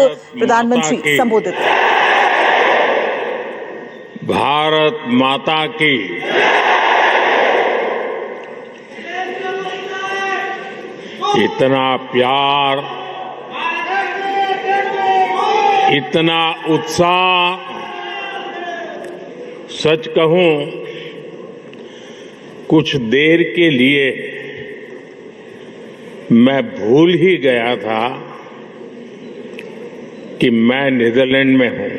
प्रधानमंत्री संबोधित। भारत माता की इतना प्यार, इतना उत्साह, सच कहूं कुछ देर के लिए मैं भूल ही गया था कि मैं नीदरलैंड में हूं।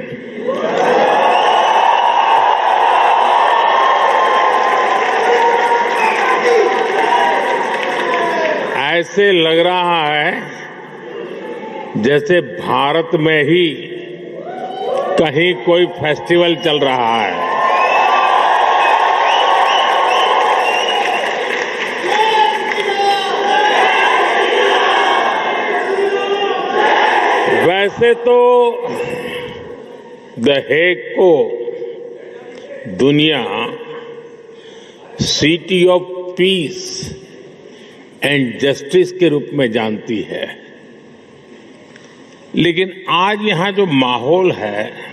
ऐसे लग रहा है जैसे भारत में ही कहीं कोई फेस्टिवल चल रहा है। वैसे तो द हेग को दुनिया city of peace and justice के रूप में जानती है, लेकिन आज यहां जो माहौल है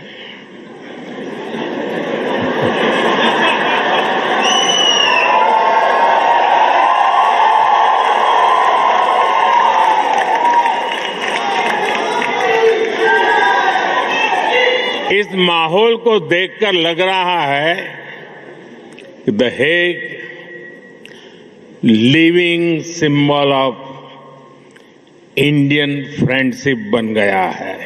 इस माहौल को देखकर लग रहा है कि the Hague living symbol of Indian friendship बन गया है।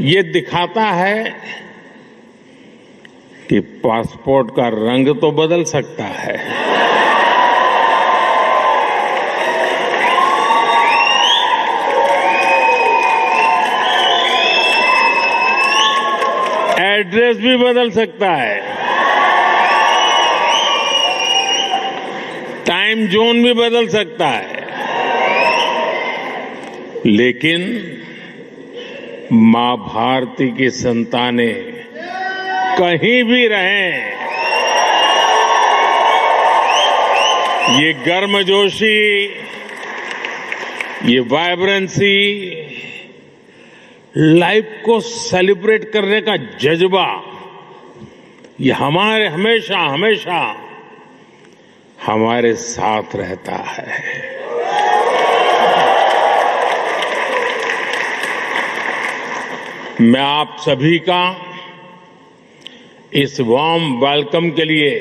ये दिखाता है कि पासपोर्ट का रंग तो बदल सकता है, एड्रेस भी बदल सकता है, टाइम जोन भी बदल सकता है, लेकिन मां भारती की संतानें कहीं भी रहें, ये गर्मजोशी, ये वाइब्रेंसी, लाइफ को सेलिब्रेट करने का जज्बा, ये हमारे हमेशा हमेशा हमारे साथ रहता है। मैं आप सभी का इस वार्म वेलकम के लिए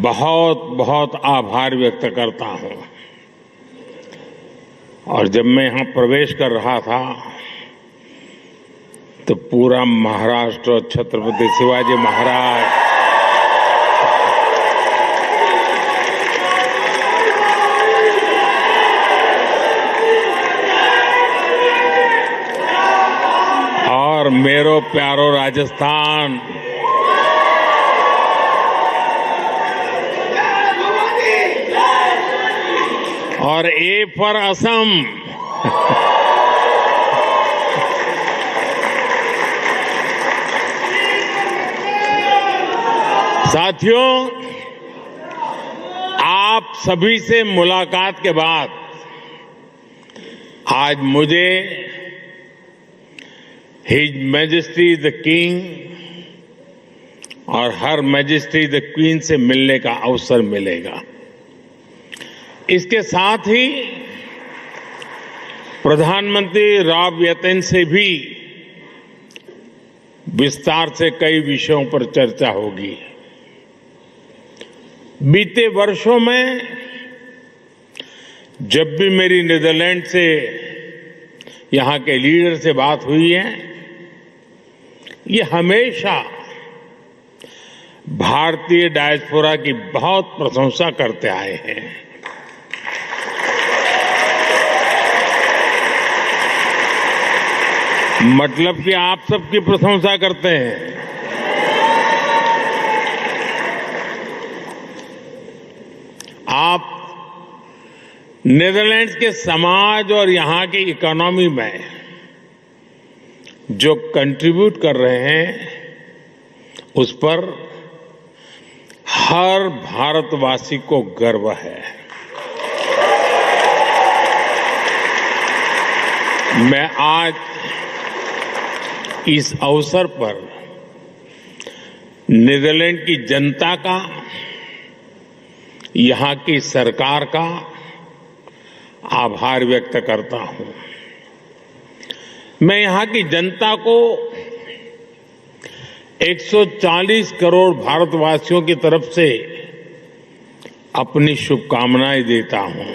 बहुत बहुत आभार व्यक्त करता हूं। और जब मैं यहां प्रवेश कर रहा था तो पूरा महाराष्ट्र और छत्रपति शिवाजी महाराज और मेरो प्यारो राजस्थान और ए फॉर असम साथियों, आप सभी से मुलाकात के बाद आज मुझे हिज मैजेस्टी द किंग और हर मैजेस्टी द क्वीन से मिलने का अवसर मिलेगा। इसके साथ ही प्रधानमंत्री राव यतेन से भी विस्तार से कई विषयों पर चर्चा होगी। बीते वर्षों में जब भी मेरी नीदरलैंड से यहां के लीडर से बात हुई है, ये हमेशा भारतीय डायस्पोरा की बहुत प्रशंसा करते आए हैं। मतलब कि आप सबकी प्रशंसा करते हैं। आप नीदरलैंड्स के समाज और यहां की इकोनॉमी में जो कंट्रीब्यूट कर रहे हैं, उस पर हर भारतवासी को गर्व है। मैं आज इस अवसर पर नीदरलैंड की जनता का, यहां की सरकार का आभार व्यक्त करता हूं। मैं यहां की जनता को 140 करोड़ भारतवासियों की तरफ से अपनी शुभकामनाएं देता हूं।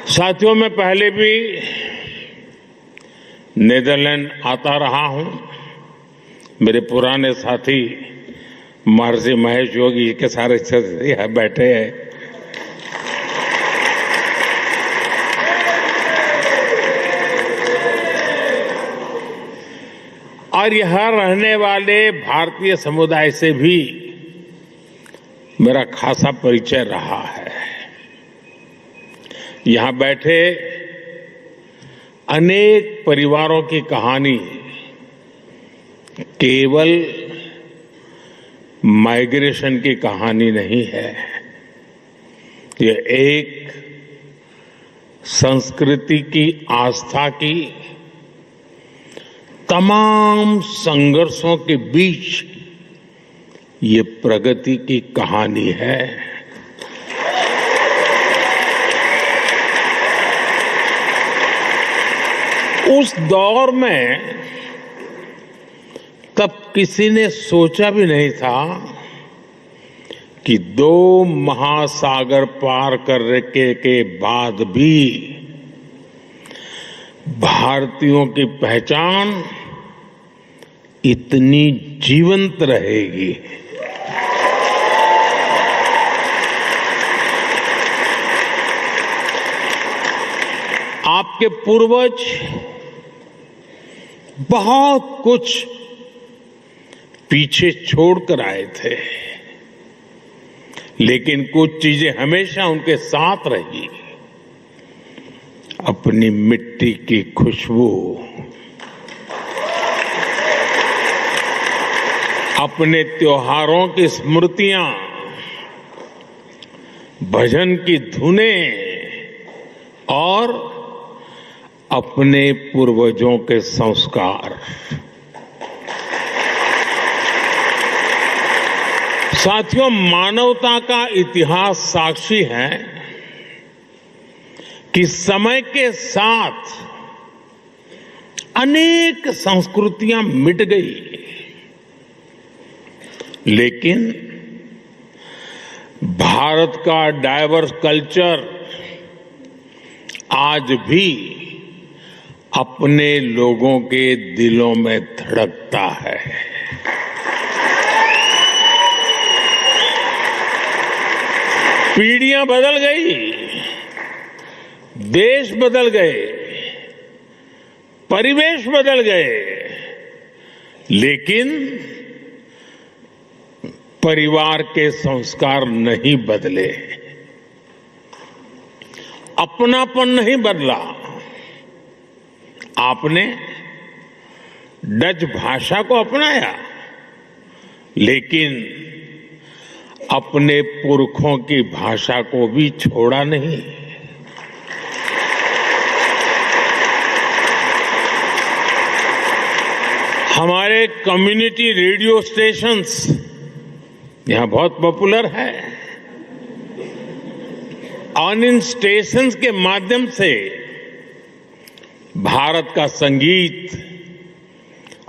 साथियों, मैं पहले भी नीदरलैंड आता रहा हूं। मेरे पुराने साथी महर्षि महेश योगी के सारे सदस्य बैठे हैं। और यहां रहने वाले भारतीय समुदाय से भी मेरा खासा परिचय रहा है। यहां बैठे अनेक परिवारों की कहानी केवल माइग्रेशन की कहानी नहीं है। ये एक संस्कृति की, आस्था की, तमाम संघर्षों के बीच ये प्रगति की कहानी है। उस दौर में तब किसी ने सोचा भी नहीं था कि 2 महासागर पार करने के बाद भी भारतीयों की पहचान इतनी जीवंत रहेगी। आपके पूर्वज बहुत कुछ पीछे छोड़कर आए थे, लेकिन कुछ चीजें हमेशा उनके साथ रही। अपनी मिट्टी की खुशबू, अपने त्योहारों की स्मृतियां, भजन की धुनें और अपने पूर्वजों के संस्कार। साथियों, मानवता का इतिहास साक्षी है कि समय के साथ अनेक संस्कृतियां मिट गई, लेकिन भारत का डाइवर्स कल्चर आज भी अपने लोगों के दिलों में धड़कता है। पीढ़ियां बदल गई, देश बदल गए, परिवेश बदल गए, लेकिन परिवार के संस्कार नहीं बदले, अपनापन नहीं बदला। आपने डच भाषा को अपनाया, लेकिन अपने पुरखों की भाषा को भी छोड़ा नहीं। हमारे कम्युनिटी रेडियो स्टेशंस यहां बहुत पॉपुलर है, और इन स्टेशंस के माध्यम से भारत का संगीत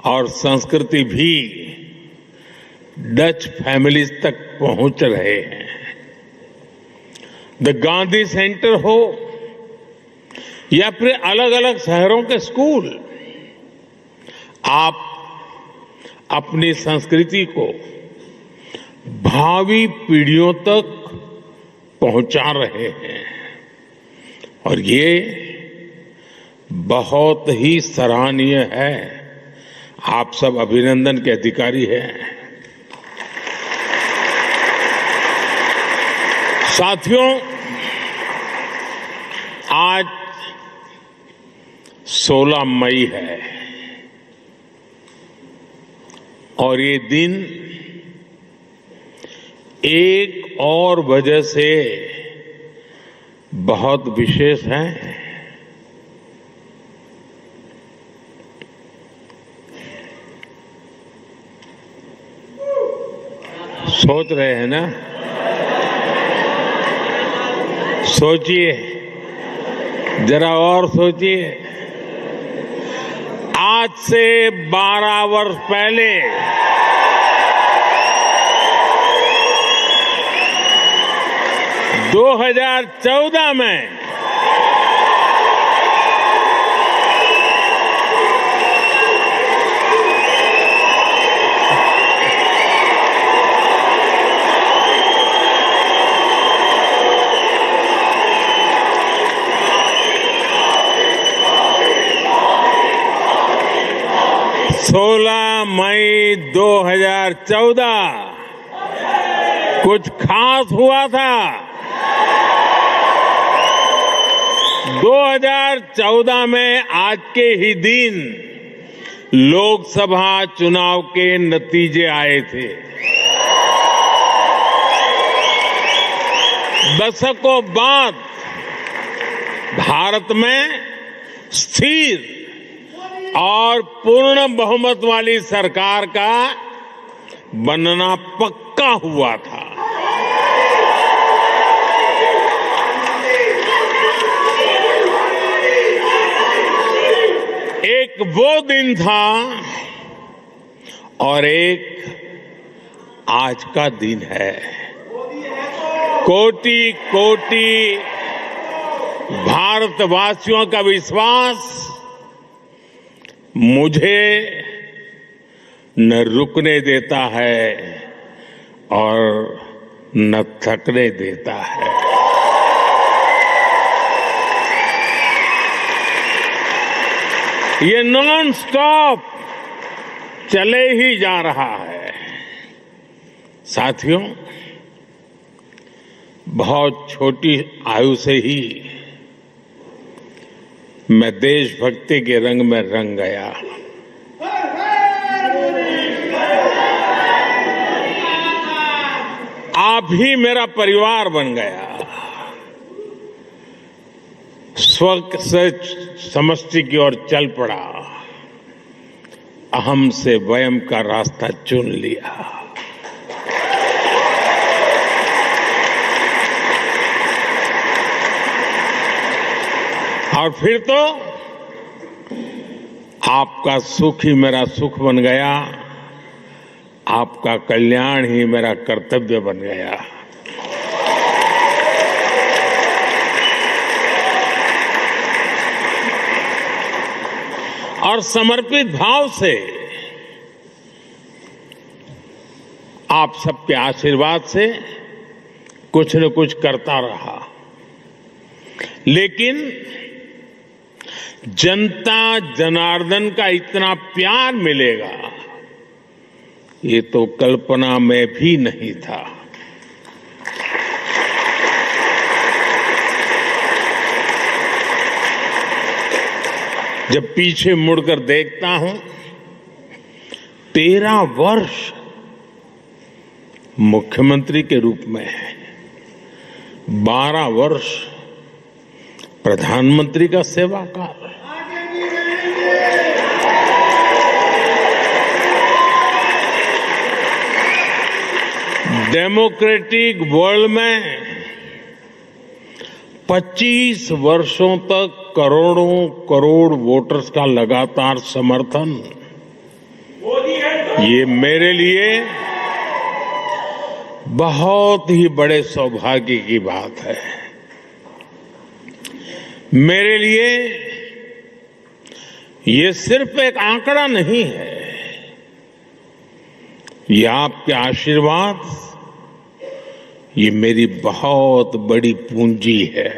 और संस्कृति भी डच फैमिलीज तक पहुंच रहे हैं। द गांधी सेंटर हो या फिर अलग अलग शहरों के स्कूल, आप अपनी संस्कृति को भावी पीढ़ियों तक पहुंचा रहे हैं, और ये बहुत ही सराहनीय है। आप सब अभिनंदन के अधिकारी हैं। साथियों, आज 16 मई है। और ये दिन एक और वजह से बहुत विशेष है। सोच रहे हैं ना? सोचिए, जरा और सोचिए। आज से 12 वर्ष पहले 2014 में मई 2014 कुछ खास हुआ था। 2014 में आज के ही दिन लोकसभा चुनाव के नतीजे आए थे। दशकों बाद भारत में स्थिर और पूर्ण बहुमत वाली सरकार का बनना पक्का हुआ था। एक वो दिन था और एक आज का दिन है। कोटि कोटि भारतवासियों का विश्वास मुझे न रुकने देता है और न थकने देता है। ये नॉन स्टॉप चले ही जा रहा है। साथियों, बहुत छोटी आयु से ही मैं देशभक्ति के रंग में रंग गया। आप ही मेरा परिवार बन गया। स्व से समष्टि की ओर चल पड़ा। अहम से वयम का रास्ता चुन लिया। और फिर तो आपका सुख ही मेरा सुख बन गया। आपका कल्याण ही मेरा कर्तव्य बन गया। और समर्पित भाव से आप सबके आशीर्वाद से कुछ न कुछ करता रहा। लेकिन जनता जनार्दन का इतना प्यार मिलेगा, ये तो कल्पना में भी नहीं था। जब पीछे मुड़कर देखता हूं, 13 वर्ष मुख्यमंत्री के रूप में है, 12 वर्ष प्रधानमंत्री का सेवा काल। डेमोक्रेटिक वर्ल्ड में 25 वर्षों तक करोड़ों करोड़ वोटर्स का लगातार समर्थन, ये मेरे लिए बहुत ही बड़े सौभाग्य की बात है। मेरे लिए ये सिर्फ एक आंकड़ा नहीं है, ये आपके आशीर्वाद, ये मेरी बहुत बड़ी पूंजी है।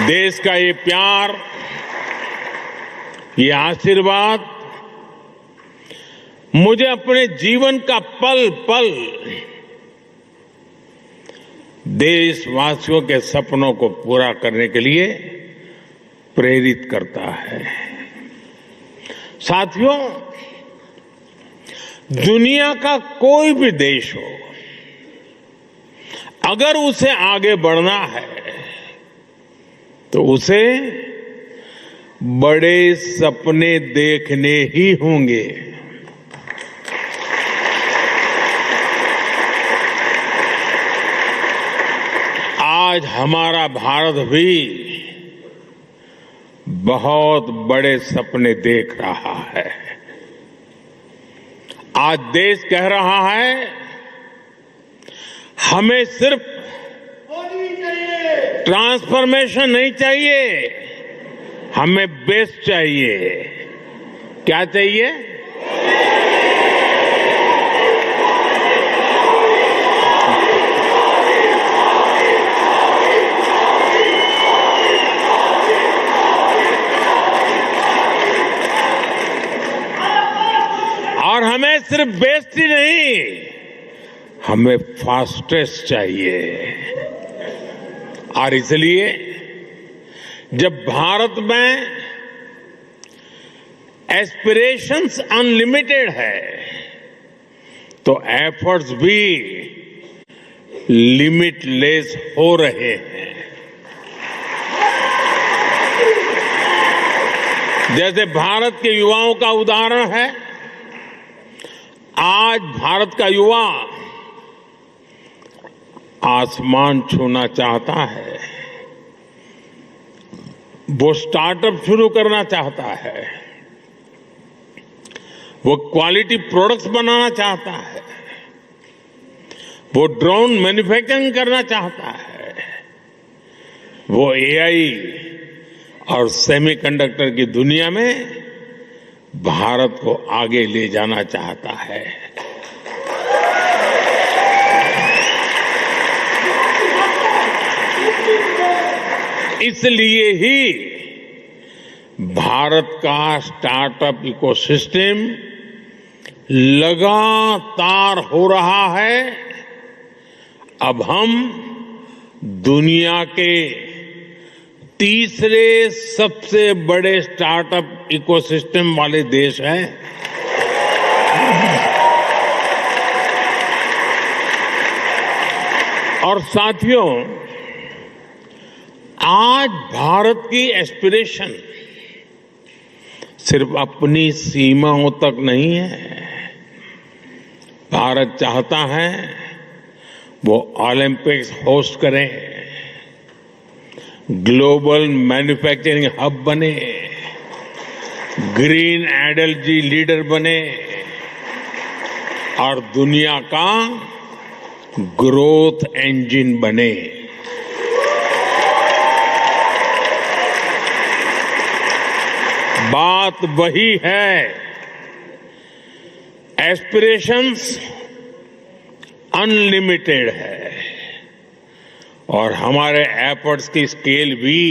देश का ये प्यार, ये आशीर्वाद मुझे अपने जीवन का पल पल देशवासियों के सपनों को पूरा करने के लिए प्रेरित करता है। साथियों, दुनिया का कोई भी देश हो, अगर उसे आगे बढ़ना है तो उसे बड़े सपने देखने ही होंगे। आज हमारा भारत भी बहुत बड़े सपने देख रहा है। आज देश कह रहा है, हमें सिर्फ ट्रांसफॉर्मेशन नहीं चाहिए, हमें बेस चाहिए। क्या चाहिए? और हमें सिर्फ बेस्ट ही नहीं, हमें फास्टेस्ट चाहिए। और इसलिए जब भारत में एस्पिरेशंस अनलिमिटेड है तो एफर्ट्स भी लिमिटलेस हो रहे हैं। जैसे भारत के युवाओं का उदाहरण है, आज भारत का युवा आसमान छूना चाहता है, वो स्टार्टअप शुरू करना चाहता है, वो क्वालिटी प्रोडक्ट्स बनाना चाहता है, वो ड्रोन मैन्युफैक्चरिंग करना चाहता है, वो एआई और सेमीकंडक्टर की दुनिया में भारत को आगे ले जाना चाहता है। इसलिए ही भारत का स्टार्टअप इकोसिस्टम लगातार हो रहा है। अब हम दुनिया के तीसरे सबसे बड़े स्टार्टअप इकोसिस्टम वाले देश हैं। और साथियों, आज भारत की एस्पिरेशन सिर्फ अपनी सीमाओं तक नहीं है। भारत चाहता है वो ओलंपिक्स होस्ट करे, ग्लोबल मैन्युफैक्चरिंग हब बने, ग्रीन एनर्जी लीडर बने और दुनिया का ग्रोथ इंजन बने। बात वही है, एस्पिरेशंस अनलिमिटेड है और हमारे एफर्ट्स की स्केल भी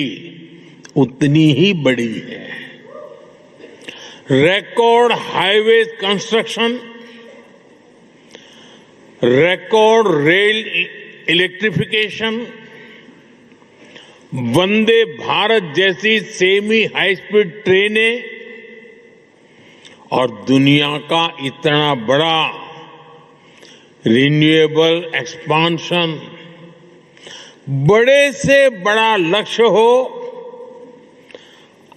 उतनी ही बड़ी है। Record highway construction, record rail electrification, Vande Bharat जैसी सेमी हाई स्पीड ट्रेनें और दुनिया का इतना बड़ा रिन्यूएबल एक्सपांशन, बड़े से बड़ा लक्ष्य हो,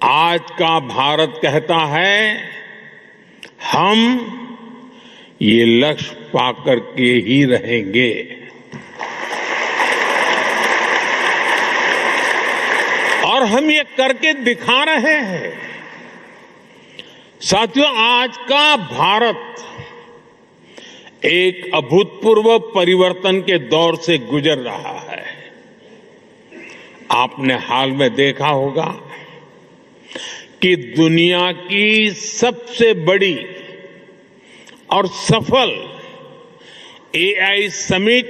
आज का भारत कहता है हम ये लक्ष्य पाकर के ही रहेंगे। और हम ये करके दिखा रहे हैं। साथियों, आज का भारत एक अभूतपूर्व परिवर्तन के दौर से गुजर रहा है। आपने हाल में देखा होगा कि दुनिया की सबसे बड़ी और सफल एआई समिट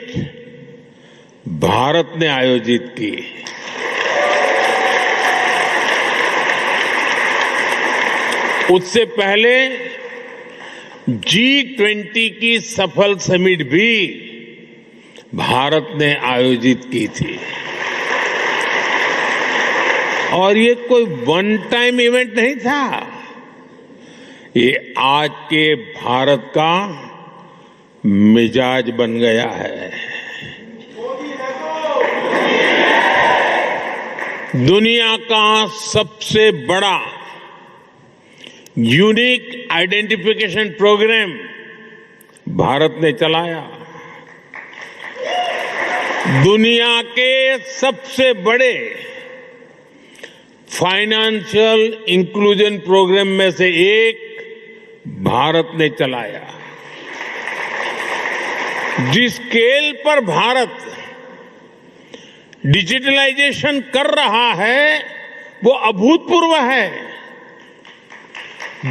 भारत ने आयोजित की। उससे पहले G20 की सफल समिट भी भारत ने आयोजित की थी। और ये कोई वन टाइम इवेंट नहीं था, ये आज के भारत का मिजाज बन गया है। दुनिया का सबसे बड़ा यूनिक आइडेंटिफिकेशन प्रोग्राम भारत ने चलाया। दुनिया के सबसे बड़े फाइनेंशियल इंक्लूजन प्रोग्राम में से एक भारत ने चलाया। जिस स्केल पर भारत डिजिटलाइजेशन कर रहा है वो अभूतपूर्व है।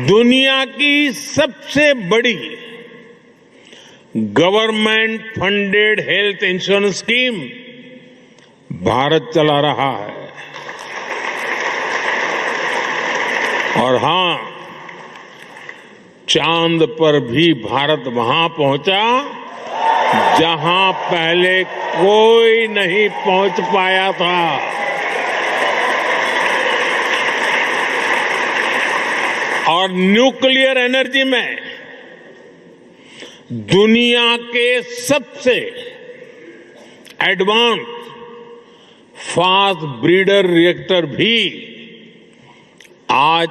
दुनिया की सबसे बड़ी government funded health insurance scheme Bharat चला रहा है। और हां, चांद पर भी भारत वहां पहुंचा जहां पहले कोई नहीं पहुंच पाया था। और न्यूक्लियर एनर्जी में दुनिया के सबसे एडवांस फास्ट ब्रीडर रिएक्टर भी आज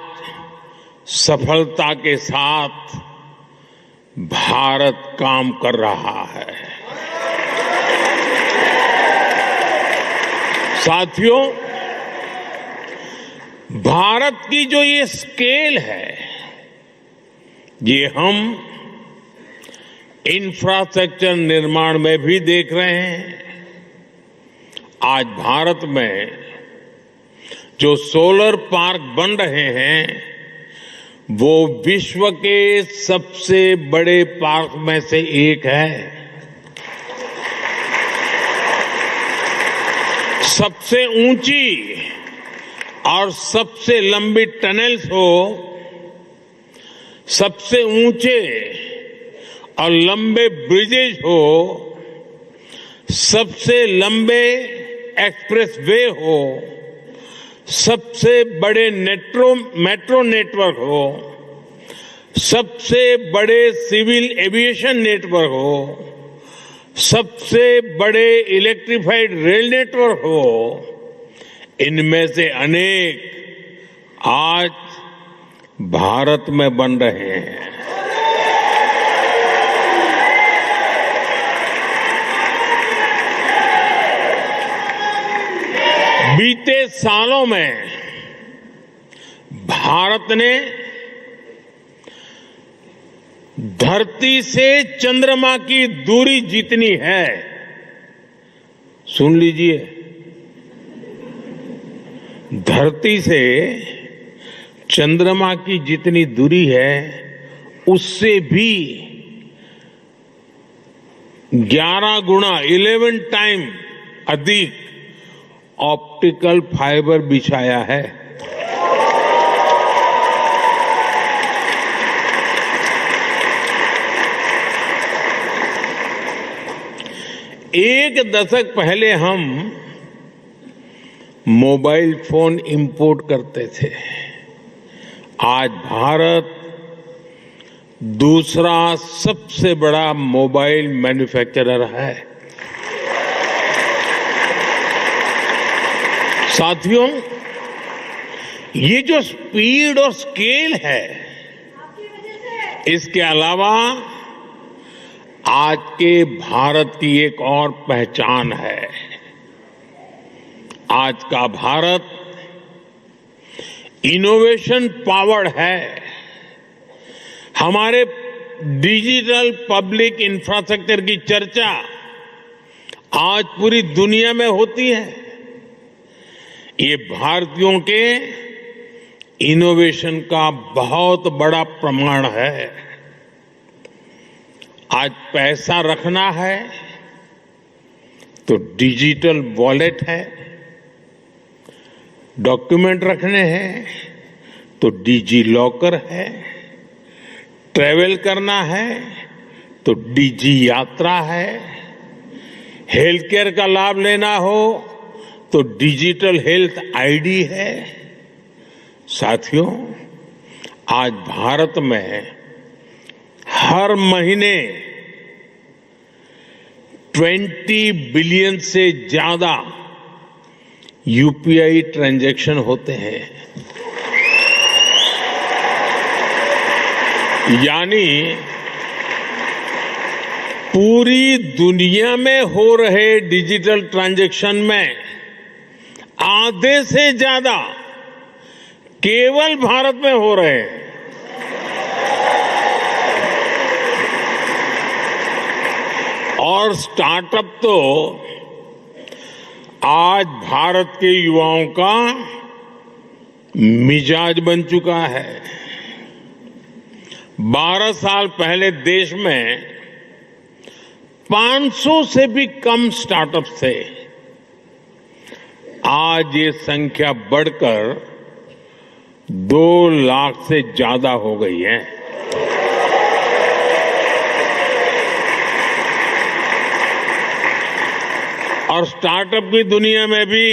सफलता के साथ भारत काम कर रहा है। साथियों, भारत की जो ये स्केल है, ये हम इंफ्रास्ट्रक्चर निर्माण में भी देख रहे हैं। आज भारत में जो सोलर पार्क बन रहे हैं वो विश्व के सबसे बड़े पार्क में से एक है। सबसे ऊंची और सबसे लंबी टनल्स हो, सबसे ऊंचे और लंबे ब्रिजेज हो, सबसे लंबे एक्सप्रेसवे हो, सबसे बड़े मेट्रो नेटवर्क हो, सबसे बड़े सिविल एविएशन नेटवर्क हो, सबसे बड़े इलेक्ट्रिफाइड रेल नेटवर्क हो, इनमें से अनेक आज भारत में बन रहे हैं। बीते सालों में भारत ने धरती से चंद्रमा की दूरी जितनी है, सुन लीजिए, धरती से चंद्रमा की जितनी दूरी है उससे भी 11 गुना 11 टाइम अधिक ऑप्टिकल फाइबर बिछाया है। एक दशक पहले हम मोबाइल फोन इंपोर्ट करते थे। आज भारत दूसरा सबसे बड़ा मोबाइल मैन्युफैक्चरर है। साथियों, ये जो स्पीड और स्केल है, इसके अलावा आज के भारत की एक और पहचान है। आज का भारत इनोवेशन पावर्ड है। हमारे डिजिटल पब्लिक इंफ्रास्ट्रक्चर की चर्चा आज पूरी दुनिया में होती है। ये भारतीयों के इनोवेशन का बहुत बड़ा प्रमाण है। आज पैसा रखना है तो डिजिटल वॉलेट है, डॉक्यूमेंट रखने हैं तो डिजी लॉकर है, ट्रैवल करना है तो डिजी यात्रा है, हेल्थ केयर का लाभ लेना हो तो डिजिटल हेल्थ आईडी है। साथियों, आज भारत में हर महीने 20 बिलियन से ज्यादा यूपीआई ट्रांजैक्शन होते हैं। यानी पूरी दुनिया में हो रहे डिजिटल ट्रांजैक्शन में आधे से ज्यादा केवल भारत में हो रहे हैं। और स्टार्टअप तो आज भारत के युवाओं का मिजाज बन चुका है। 12 साल पहले देश में 500 से भी कम स्टार्टअप थे। आज ये संख्या बढ़कर 2 लाख से ज्यादा हो गई है। और स्टार्टअप की दुनिया में भी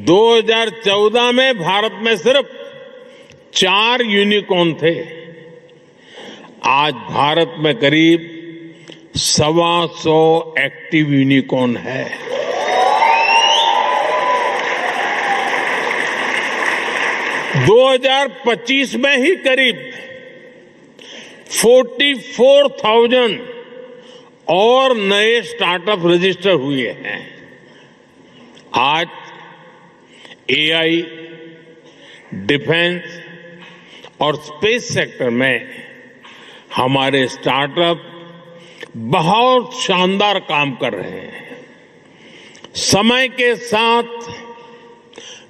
2014 में भारत में सिर्फ 4 यूनिकॉर्न थे। आज भारत में करीब 125 एक्टिव यूनिकॉर्न है। दो 2025 में ही करीब 44,000 और नए स्टार्टअप रजिस्टर हुए हैं। आज एआई, डिफेंस और स्पेस सेक्टर में हमारे स्टार्टअप बहुत शानदार काम कर रहे हैं। समय के साथ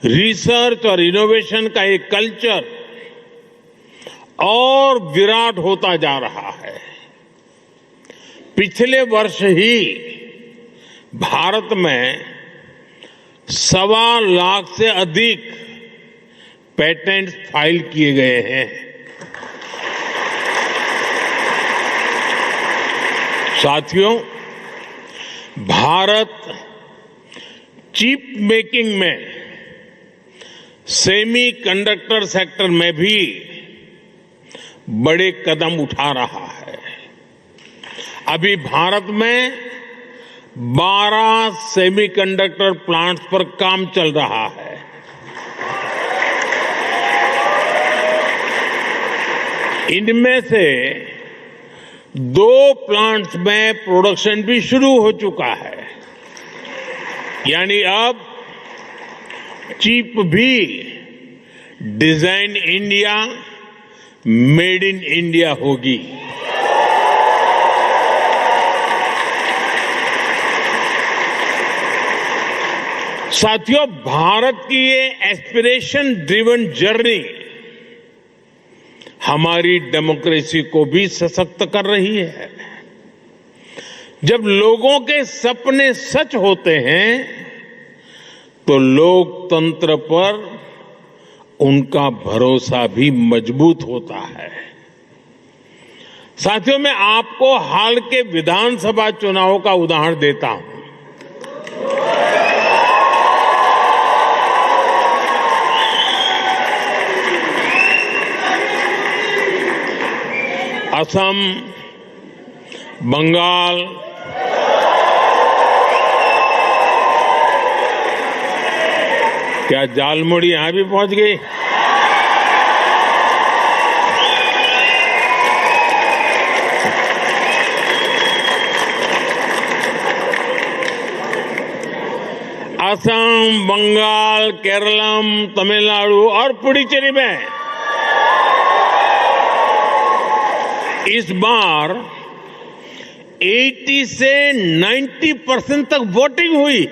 रिसर्च और इनोवेशन का एक कल्चर और विराट होता जा रहा है। पिछले वर्ष ही भारत में 1.25 लाख से अधिक पेटेंट फाइल किए गए हैं। साथियों, भारत चिप मेकिंग में, सेमी कंडक्टर सेक्टर में भी बड़े कदम उठा रहा है। अभी भारत में 12 सेमीकंडक्टर प्लांट्स पर काम चल रहा है। इनमें से 2 प्लांट्स में प्रोडक्शन भी शुरू हो चुका है। यानी अब चिप भी design India, made in India होगी। साथियों, भारत की ये एस्पिरेशन ड्रिवन जर्नी हमारी डेमोक्रेसी को भी सशक्त कर रही है। जब लोगों के सपने सच होते हैं तो लोकतंत्र पर उनका भरोसा भी मजबूत होता है। साथियों, मैं आपको हाल के विधानसभा चुनाव का उदाहरण देता हूं। असम, बंगाल, क्या झालमुड़ी यहां भी पहुंच गई? असम, बंगाल, केरलम, तमिलनाडु और पुडुचेरी में इस बार 80 से 90% तक वोटिंग हुई।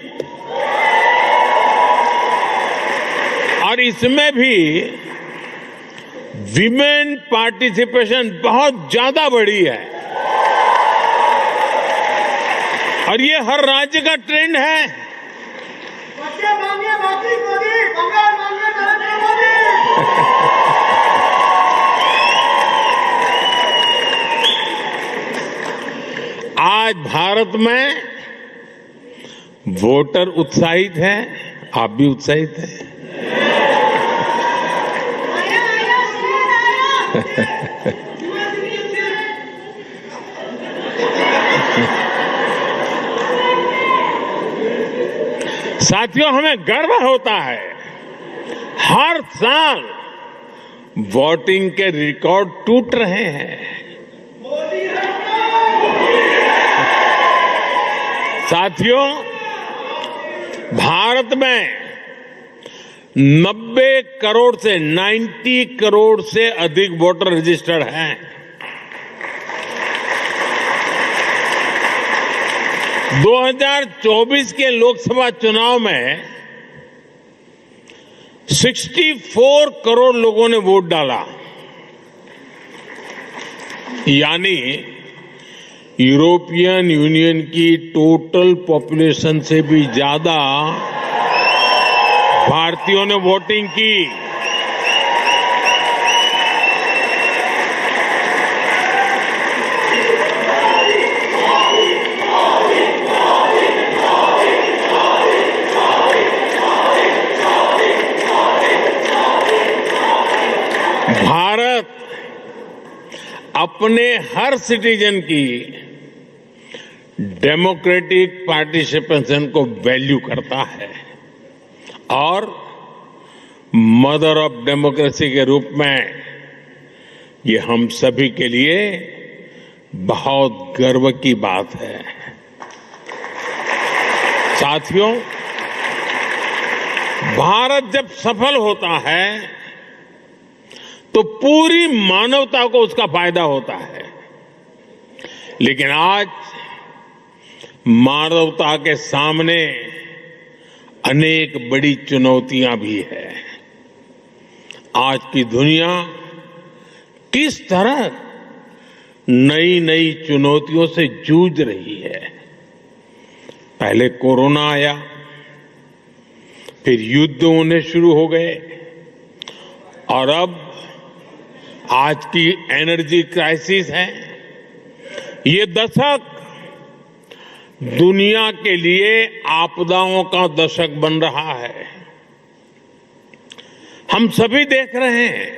और इसमें भी विमेन पार्टिसिपेशन बहुत ज्यादा बढ़ी है। और ये हर राज्य का ट्रेंड है। आज भारत में वोटर उत्साहित हैं, आप भी उत्साहित हैं। साथियों, हमें गर्व होता है हर साल वोटिंग के रिकॉर्ड टूट रहे हैं। साथियों, भारत में 90 करोड़ से 90 करोड़ से अधिक वोटर रजिस्टर्ड हैं। 2024 के लोकसभा चुनाव में 64 करोड़ लोगों ने वोट डाला, यानी यूरोपियन यूनियन की टोटल पॉपुलेशन से भी ज्यादा भारतीयों ने वोटिंग की। भारत अपने हर सिटीजन की डेमोक्रेटिक पार्टिसिपेशन को वैल्यू करता है और मदर ऑफ डेमोक्रेसी के रूप में ये हम सभी के लिए बहुत गर्व की बात है। साथियों, भारत जब सफल होता है तो पूरी मानवता को उसका फायदा होता है, लेकिन आज मानवता के सामने अनेक बड़ी चुनौतियां भी है। आज की दुनिया किस तरह नई नई चुनौतियों से जूझ रही है। पहले कोरोना आया, फिर युद्ध होने शुरू हो गए और अब आज की एनर्जी क्राइसिस है। ये दशक दुनिया के लिए आपदाओं का दशक बन रहा है। हम सभी देख रहे हैं,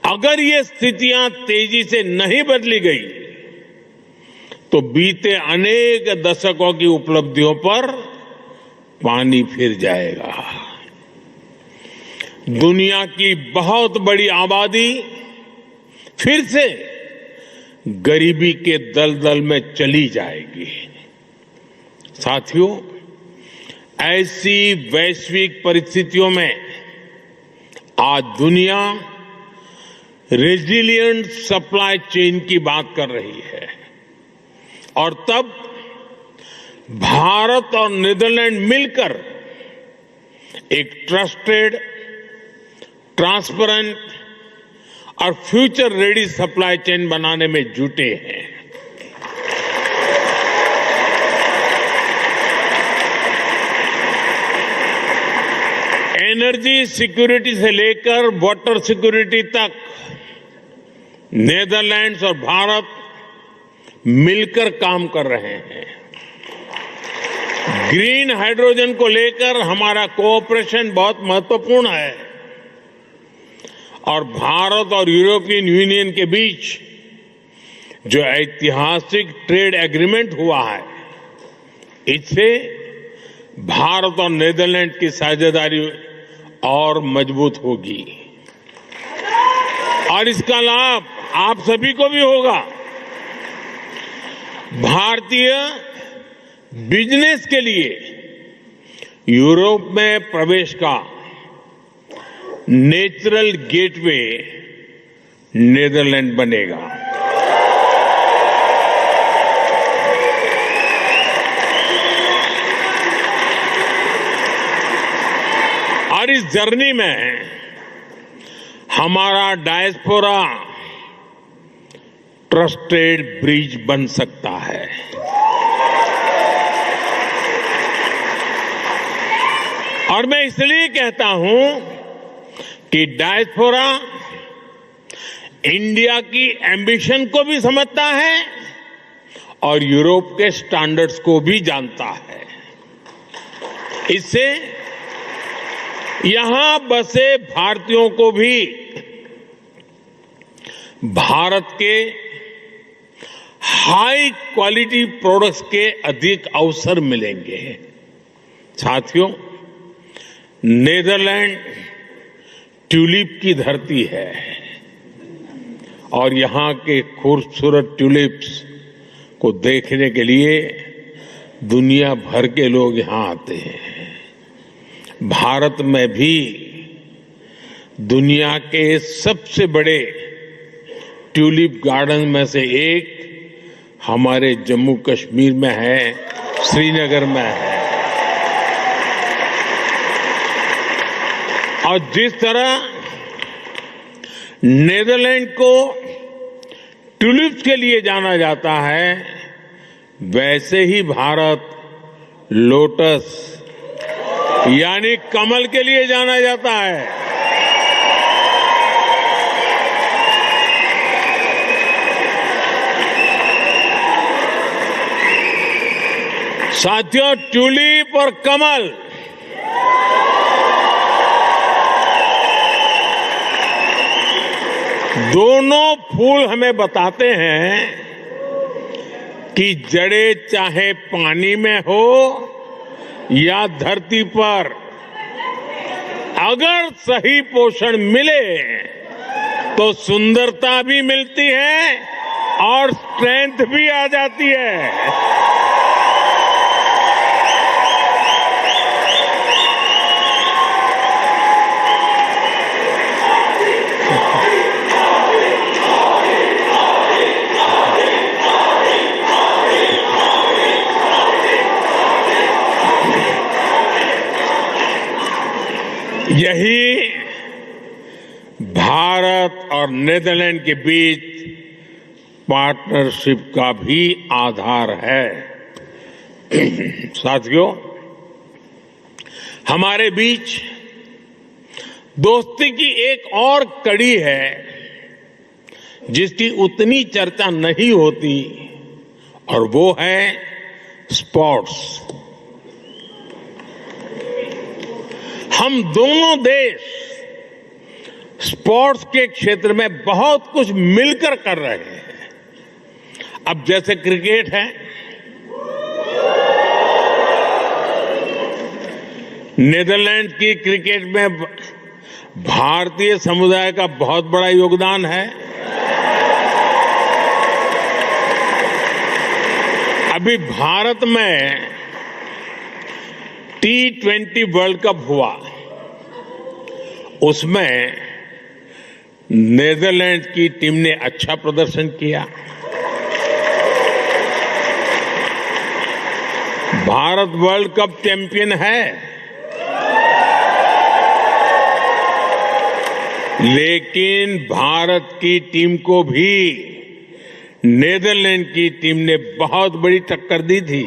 अगर ये स्थितियां तेजी से नहीं बदली गई तो बीते अनेक दशकों की उपलब्धियों पर पानी फिर जाएगा। दुनिया की बहुत बड़ी आबादी फिर से गरीबी के दलदल में चली जाएगी। साथियों, ऐसी वैश्विक परिस्थितियों में आज दुनिया रेजिलिएंट सप्लाई चेन की बात कर रही है और तब भारत और नीदरलैंड मिलकर एक ट्रस्टेड, ट्रांसपेरेंट और फ्यूचर रेडी सप्लाई चेन बनाने में जुटे हैं। एनर्जी सिक्योरिटी से लेकर वाटर सिक्योरिटी तक नीदरलैंड्स और भारत मिलकर काम कर रहे हैं। ग्रीन हाइड्रोजन को लेकर हमारा कोऑपरेशन बहुत महत्वपूर्ण है और भारत और यूरोपियन यूनियन के बीच जो ऐतिहासिक ट्रेड एग्रीमेंट हुआ है, इससे भारत और नीदरलैंड की साझेदारी और मजबूत होगी और इसका लाभ आप सभी को भी होगा। भारतीय बिजनेस के लिए यूरोप में प्रवेश का नेचुरल गेटवे नीदरलैंड बनेगा। और इस जर्नी में हमारा डायस्पोरा ट्रस्टेड ब्रिज बन सकता है। और मैं इसलिए कहता हूं कि डायस्पोरा इंडिया की एम्बिशन को भी समझता है और यूरोप के स्टैंडर्ड्स को भी जानता है। इससे यहां बसे भारतीयों को भी भारत के हाई क्वालिटी प्रोडक्ट्स के अधिक अवसर मिलेंगे। साथियों, नेदरलैंड ट्यूलिप की धरती है और यहां के खूबसूरत ट्यूलिप्स को देखने के लिए दुनिया भर के लोग यहां आते हैं। भारत में भी दुनिया के सबसे बड़े ट्यूलिप गार्डन में से एक हमारे जम्मू कश्मीर में है, श्रीनगर में है। और जिस तरह नेदरलैंड को ट्यूलिप्स के लिए जाना जाता है, वैसे ही भारत लोटस यानी कमल के लिए जाना जाता है। साथियों, ट्यूलिप और कमल दोनों फूल हमें बताते हैं कि जड़ें चाहे पानी में हो या धरती पर, अगर सही पोषण मिले तो सुंदरता भी मिलती है और स्ट्रेंथ भी आ जाती है। यही भारत और नेदरलैंड के बीच पार्टनरशिप का भी आधार है। साथियों, हमारे बीच दोस्ती की एक और कड़ी है जिसकी उतनी चर्चा नहीं होती, और वो है स्पोर्ट्स। हम दोनों देश स्पोर्ट्स के क्षेत्र में बहुत कुछ मिलकर कर रहे हैं। अब जैसे क्रिकेट है, नेदरलैंड की क्रिकेट में भारतीय समुदाय का बहुत बड़ा योगदान है। अभी भारत में T20 वर्ल्ड कप हुआ, उसमें नेदरलैंड की टीम ने अच्छा प्रदर्शन किया। भारत वर्ल्ड कप चैंपियन है, लेकिन भारत की टीम को भी नेदरलैंड की टीम ने बहुत बड़ी टक्कर दी थी।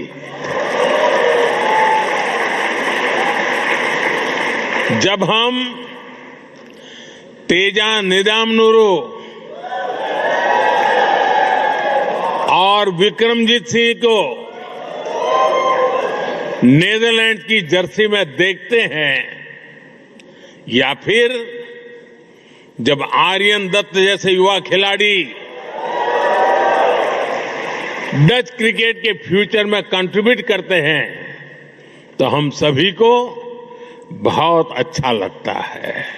जब हम तेजा निदामनुरू और विक्रमजीत सिंह को नेदरलैंड की जर्सी में देखते हैं, या फिर जब आर्यन दत्त जैसे युवा खिलाड़ी डच क्रिकेट के फ्यूचर में कंट्रीब्यूट करते हैं, तो हम सभी को बहुत अच्छा लगता है।